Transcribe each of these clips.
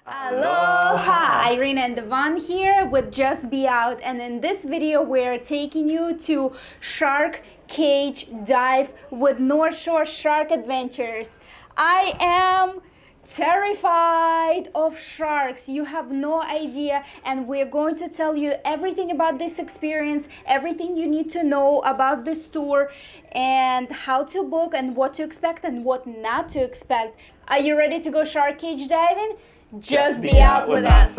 Aloha! Irene and Devon here with Just Be Out, and in this video we're taking you to Shark Cage Dive with North Shore Shark Adventures. I am terrified of sharks. You have no idea, and we're going to tell you everything about this experience, everything you need to know about this tour, and how to book and what to expect and what not to expect. Are you ready to go shark cage diving? Just be out with us.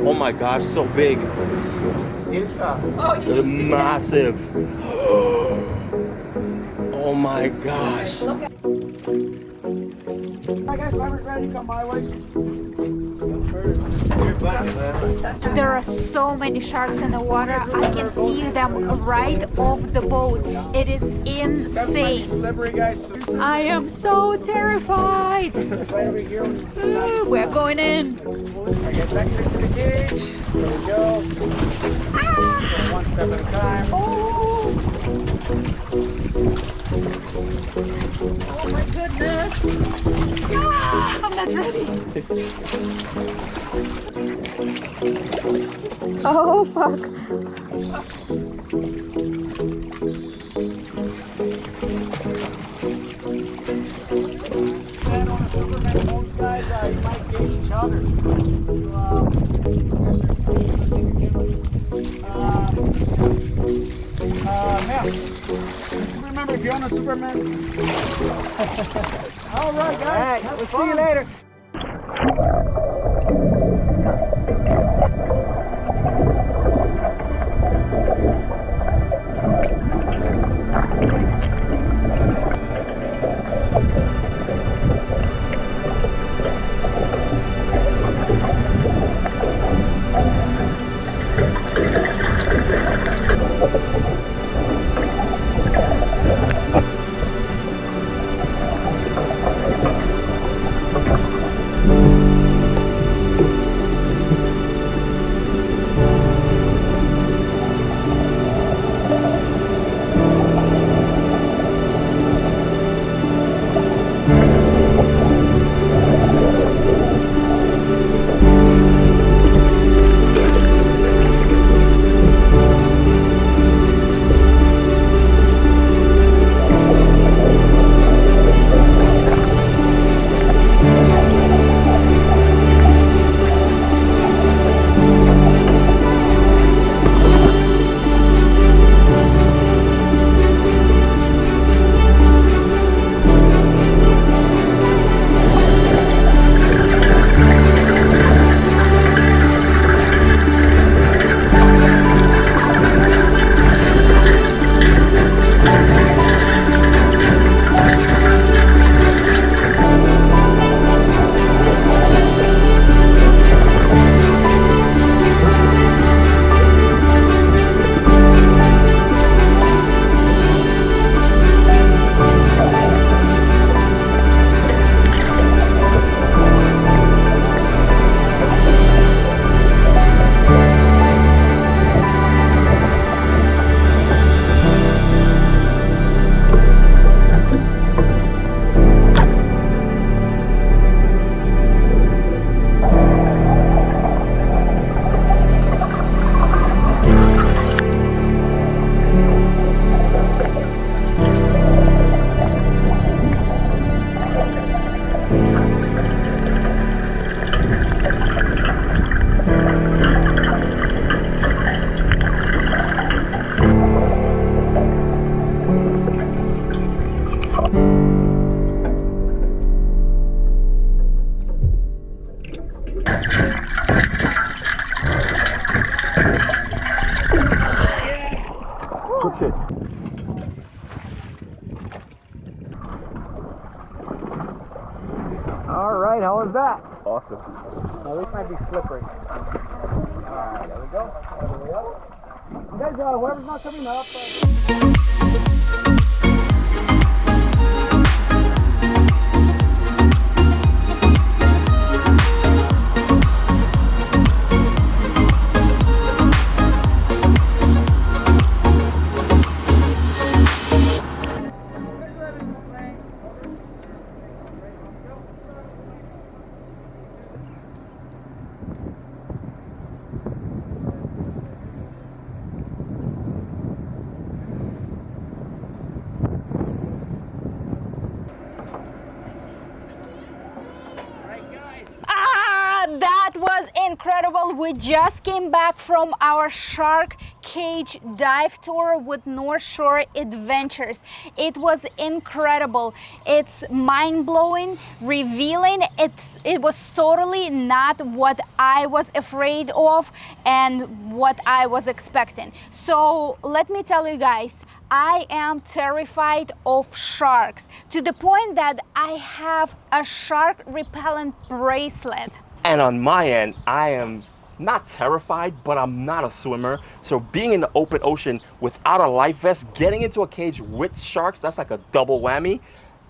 Oh my gosh, so big. It's massive. Oh my gosh. Hi guys, Robert, ready to come my way. There are so many sharks in the water. I can see them right off the boat. It is insane. Slippery, guys. I am so terrified. Right over here. Ooh, we're going in. I get back to the cage. There we go. Go one step at a time. Oh my goodness. I'm not ready. Oh fuck. Stand on a Superman boat, guys. You might get each other. Remember, if you're on a Superman. All right, guys. We'll see you later. right, how was that? Awesome. Now this might be slippery. Alright, there we go. All the way up. You guys, whoever's not coming up. That was incredible. We just came back from our shark cage dive tour with North Shore Adventures. It was incredible. It's mind-blowing, revealing. It was totally not what I was afraid of and what I was expecting. So let me tell you guys, I am terrified of sharks to the point that I have a shark repellent bracelet. And on my end, I am not terrified, but I'm not a swimmer. So being in the open ocean without a life vest, getting into a cage with sharks, that's like a double whammy.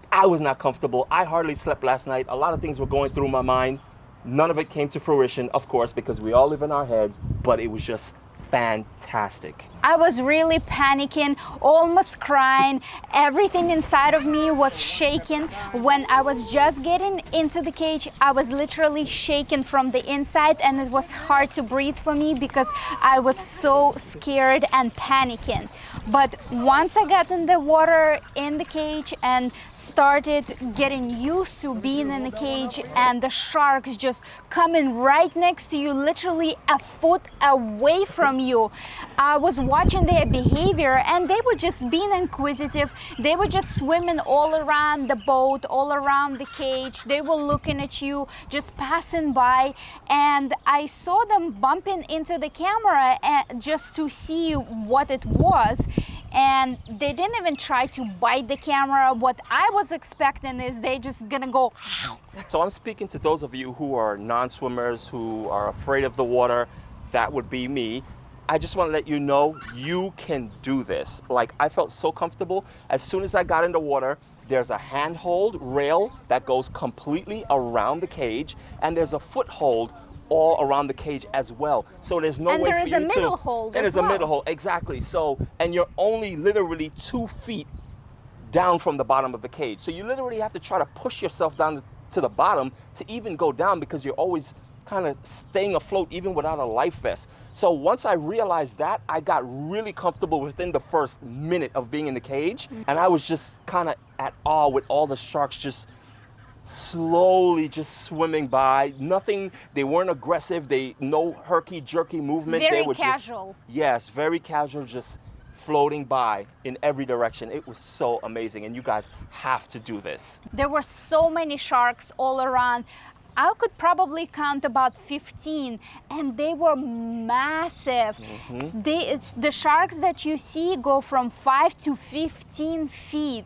I was not comfortable. I hardly slept last night. A lot of things were going through my mind. None of it came to fruition, of course, because we all live in our heads, but it was just fantastic. I was really panicking, almost crying. Everything inside of me was shaking. When I was just getting into the cage, I was literally shaking from the inside, and it was hard to breathe for me because I was so scared and panicking. But once I got in the water in the cage and started getting used to being in the cage and the sharks just coming right next to you, literally a foot away from you, I was watching their behavior, and they were just being inquisitive. They were just swimming all around the boat, all around the cage. They were looking at you, just passing by, and I saw them bumping into the camera just to see what it was. And they didn't even try to bite the camera. What I was expecting is they just gonna go. So I'm speaking to those of you who are non-swimmers, who are afraid of the water. That would be me. I just want to let you know you can do this. Like, I felt so comfortable. As soon as I got in the water, there's a handhold rail that goes completely around the cage, and there's a foothold all around the cage as well. So there's no way for you to... And there is a middle hold as well. There is a middle hold, exactly. So, and you're only literally 2 feet down from the bottom of the cage. So you literally have to try to push yourself down to the bottom to even go down, because you're always kind of staying afloat even without a life vest. So once I realized that, I got really comfortable within the first minute of being in the cage. And I was just kind of at awe with all the sharks just slowly just swimming by. Nothing, they weren't aggressive. No herky-jerky movement. Very they were casual. Yes, very casual, just floating by in every direction. It was so amazing, and you guys have to do this. There were so many sharks all around. I could probably count about 15, and they were massive. The sharks that you see go from 5 to 15 feet.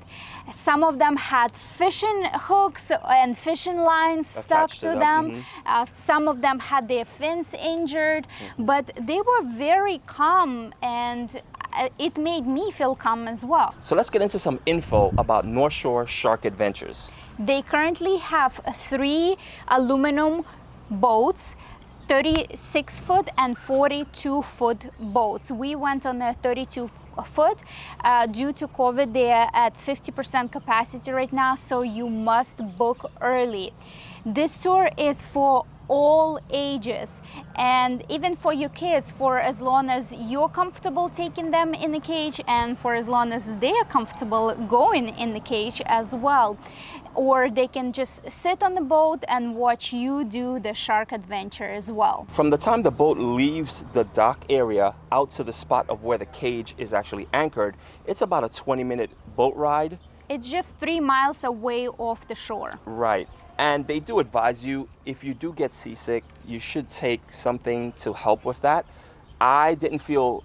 Some of them had fishing hooks and fishing lines stuck to them. Some of them had their fins injured, but they were very calm, and it made me feel calm as well. So let's get into some info about North Shore Shark Adventures. They currently have 3 aluminum boats, 36-foot and 42-foot boats. We went on a 32-foot. Due to COVID, they are at 50% capacity right now, so you must book early. This tour is for all ages, and even for your kids, for as long as you're comfortable taking them in the cage, and for as long as they're comfortable going in the cage as well. Or they can just sit on the boat and watch you do the shark adventure as well. From the time the boat leaves the dock area out to the spot of where the cage is actually anchored, it's about a 20-minute boat ride. It's just 3 miles away off the shore. Right. And they do advise you, if you do get seasick, you should take something to help with that. I didn't feel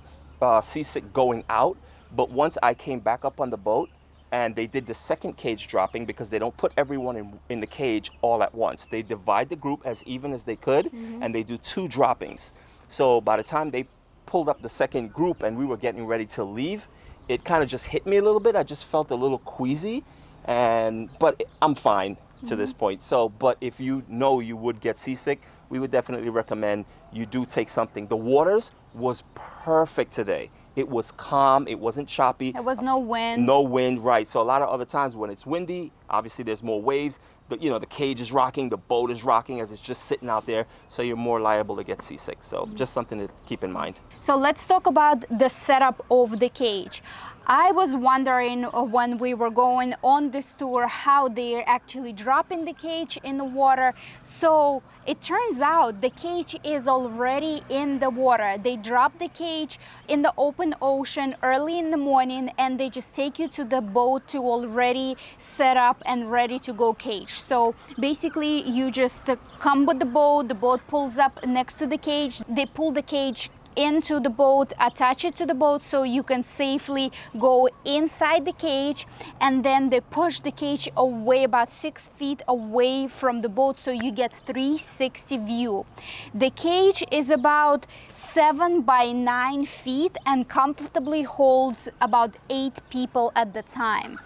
seasick going out, but once I came back up on the boat, and they did the second cage dropping because they don't put everyone in the cage all at once. They divide the group as even as they could, and they do 2 droppings. So by the time they pulled up the second group and we were getting ready to leave, it kind of just hit me a little bit. I just felt a little queasy, but I'm fine to this point. So, but if you know you would get seasick, we would definitely recommend you do take something. The waters was perfect today. It was calm, it wasn't choppy. There was no wind. No wind, right. So a lot of other times when it's windy, obviously there's more waves, but the cage is rocking, the boat is rocking as it's just sitting out there, so you're more liable to get seasick. So just something to keep in mind. So let's talk about the setup of the cage. I was wondering when we were going on this tour how they're actually dropping the cage in the water. So it turns out the cage is already in the water. They drop the cage in the open ocean early in the morning, and they just take you to the boat to already set up and ready to go cage. So basically you just come with the boat pulls up next to the cage, they pull the cage into the boat, attach it to the boat so you can safely go inside the cage, and then they push the cage away about 6 feet away from the boat so you get 360 view. The cage is about 7 by 9 feet and comfortably holds about 8 people at the time.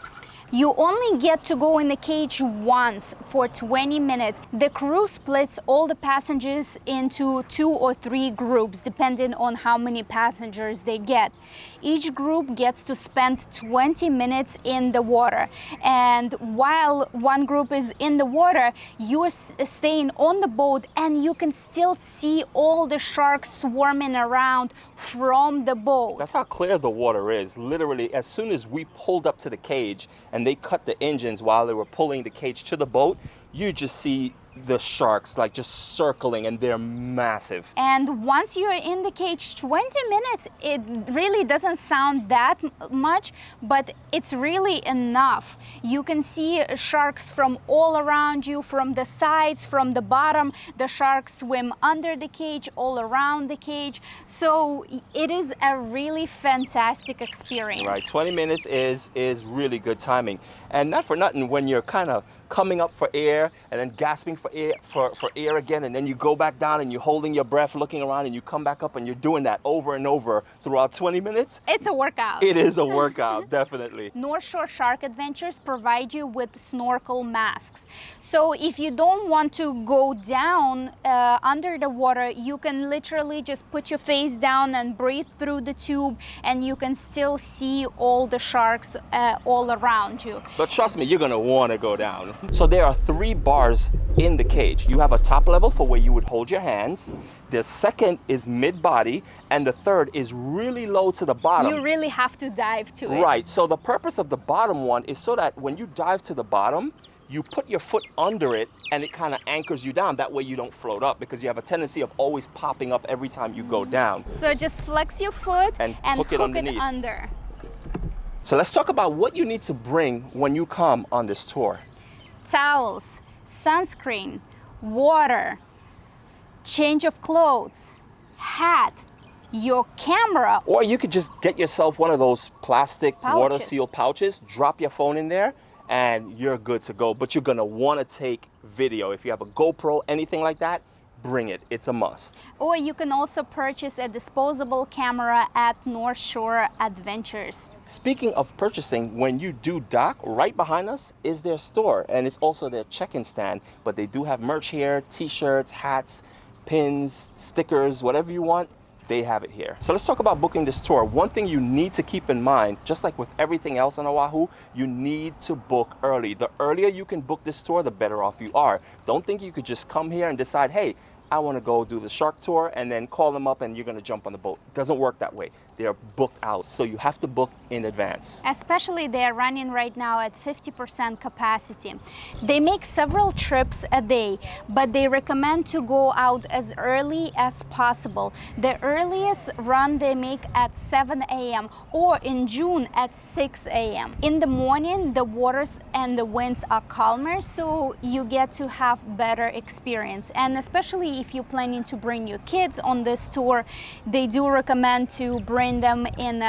You only get to go in the cage once for 20 minutes. The crew splits all the passengers into 2 or 3 groups, depending on how many passengers they get. Each group gets to spend 20 minutes in the water. And while one group is in the water, you're staying on the boat and you can still see all the sharks swarming around from the boat. That's how clear the water is. Literally, as soon as we pulled up to the cage and they cut the engines while they were pulling the cage to the boat, you just see the sharks like just circling, and they're massive. And once you're in the cage, 20 minutes, it really doesn't sound that much, but it's really enough. You can see sharks from all around you, from the sides, from the bottom. The sharks swim under the cage, all around the cage. So it is a really fantastic experience. Right, 20 minutes is really good timing. And not for nothing, when you're kind of coming up for air and then gasping for air again, and then you go back down and you're holding your breath, looking around, and you come back up and you're doing that over and over throughout 20 minutes. It's a workout. It is a workout, definitely. North Shore Shark Adventures provide you with snorkel masks. So if you don't want to go down under the water, you can literally just put your face down and breathe through the tube, and you can still see all the sharks all around you. But trust me, you're gonna wanna go down. So there are 3 bars in the cage. You have a top level for where you would hold your hands. The second is mid-body, and the third is really low to the bottom. You really have to dive to it. Right, so the purpose of the bottom one is so that when you dive to the bottom, you put your foot under it and it kind of anchors you down. That way you don't float up, because you have a tendency of always popping up every time you go down. So just flex your foot and hook it under. So let's talk about what you need to bring when you come on this tour. Towels, sunscreen, water, change of clothes, hat, your camera. Or you could just get yourself one of those plastic water Pouches. seal pouches, drop your phone in there, and you're good to go. But you're gonna wanna take video. If you have a GoPro, anything like that, bring it. It's a must. Or you can also purchase a disposable camera at North Shore Adventures. Speaking of purchasing, when you do dock, right behind us is their store, and it's also their check-in stand. But they do have merch here, t-shirts, hats, pins, stickers, whatever you want, they have it here. So let's talk about booking this tour. One thing you need to keep in mind, just like with everything else on Oahu, you need to book early. The earlier you can book this tour, the better off you are. Don't think you could just come here and decide, hey, I want to go do the shark tour, and then call them up and you're going to jump on the boat. It doesn't work that way. They are booked out, so you have to book in advance. Especially they're running right now at 50% capacity. They make several trips a day, but they recommend to go out as early as possible. The earliest run they make at 7 a.m. or in June at 6 a.m. In the morning, the waters and the winds are calmer, so you get to have better experience. And especially especially if you're planning to bring your kids on this tour, they do recommend to bring them in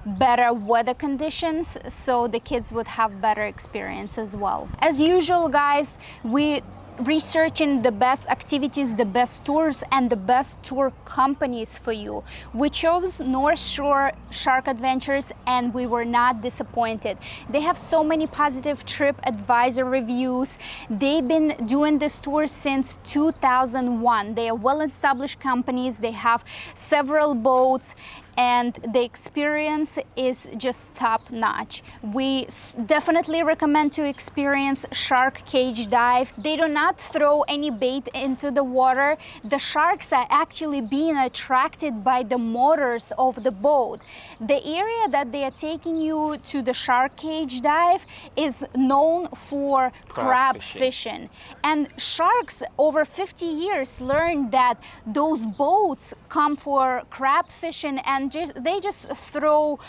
better weather conditions so the kids would have better experience as well. As usual, guys, we researching the best activities, the best tours, and the best tour companies for you. We chose North Shore Shark Adventures and we were not disappointed. They have so many positive trip advisor reviews. They've been doing this tour since 2001. They are well-established companies. They have several boats and the experience is just top-notch. We definitely recommend to experience shark cage dive. They do not throw any bait into the water. The sharks are actually being attracted by the motors of the boat. The area that they are taking you to the shark cage dive is known for crab fishing. And sharks over 50 years learned that those boats come for crab fishing and they just throw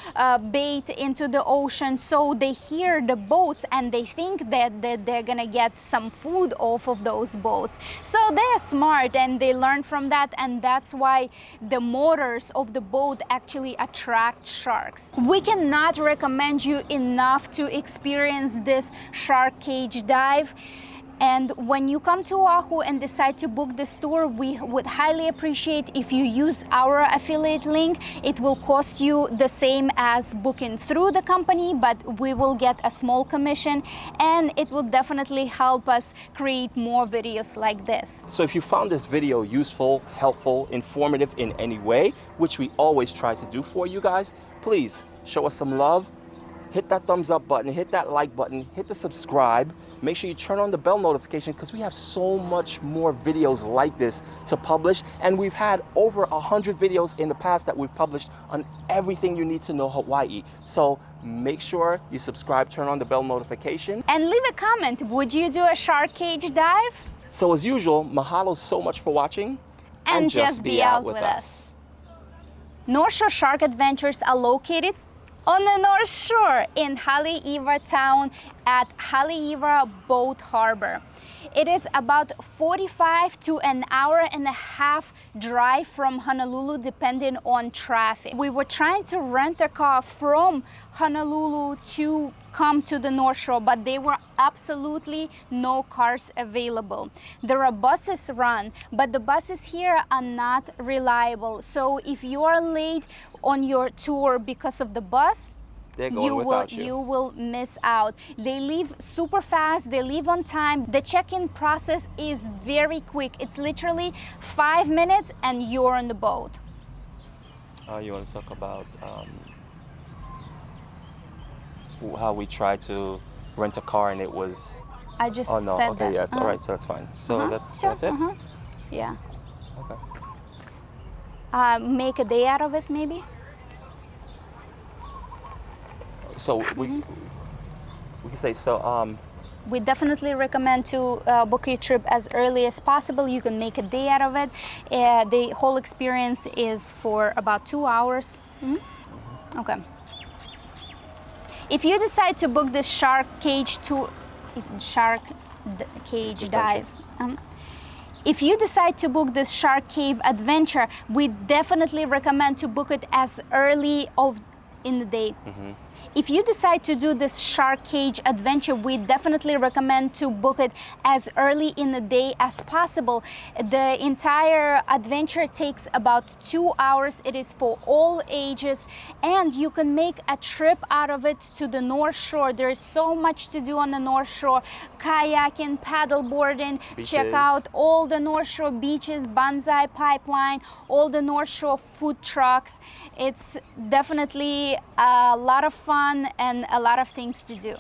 bait into the ocean, so they hear the boats and they think that they're gonna get some food off of those boats. So they're smart and they learn from that, and that's why the motors of the boat actually attract sharks. We cannot recommend you enough to experience this shark cage dive. And when you come to Oahu and decide to book this tour, we would highly appreciate if you use our affiliate link. It will cost you the same as booking through the company, but we will get a small commission, and it will definitely help us create more videos like this. So if you found this video useful, helpful, informative in any way, which we always try to do for you guys, please show us some love. Hit that thumbs up button, hit that like button, hit the subscribe. Make sure you turn on the bell notification because we have so much more videos like this to publish. And we've had over 100 videos in the past that we've published on everything you need to know Hawaii. So make sure you subscribe, turn on the bell notification. And leave a comment, would you do a shark cage dive? So as usual, mahalo so much for watching. And just be out with us. North Shore Shark Adventures are located on the North Shore in Haleiwa Town at Haleiwa Boat Harbor. It is about 45 to an hour and a half drive from Honolulu depending on traffic. We were trying to rent a car from Honolulu to come to the North Shore, but there were absolutely no cars available. There are buses run, but the buses here are not reliable. So if you are late on your tour because of the bus, you will miss out. They leave super fast, they leave on time. The check-in process is very quick. It's literally 5 minutes and you're on the boat. You want to talk about how we tried to rent a car and it was... I just oh, no. said okay, that. yeah, it's all right, so that's fine. So that's it? Yeah. Okay. Make a day out of it, maybe? So we can say, so we definitely recommend to book your trip as early as possible. You can make a day out of it. The whole experience is for about 2 hours. Okay. If you decide to book this shark cage dive, if you decide to book this shark cave adventure, we definitely recommend to book it as early in the day. If you decide to do this shark cage adventure, we definitely recommend to book it as early in the day as possible. The entire adventure takes about 2 hours. It is for all ages, and you can make a trip out of it to the North Shore. There is so much to do on the North Shore: kayaking, paddleboarding, check out all the North Shore beaches, Banzai Pipeline, all the North Shore food trucks. It's definitely a lot of fun and a lot of things to do.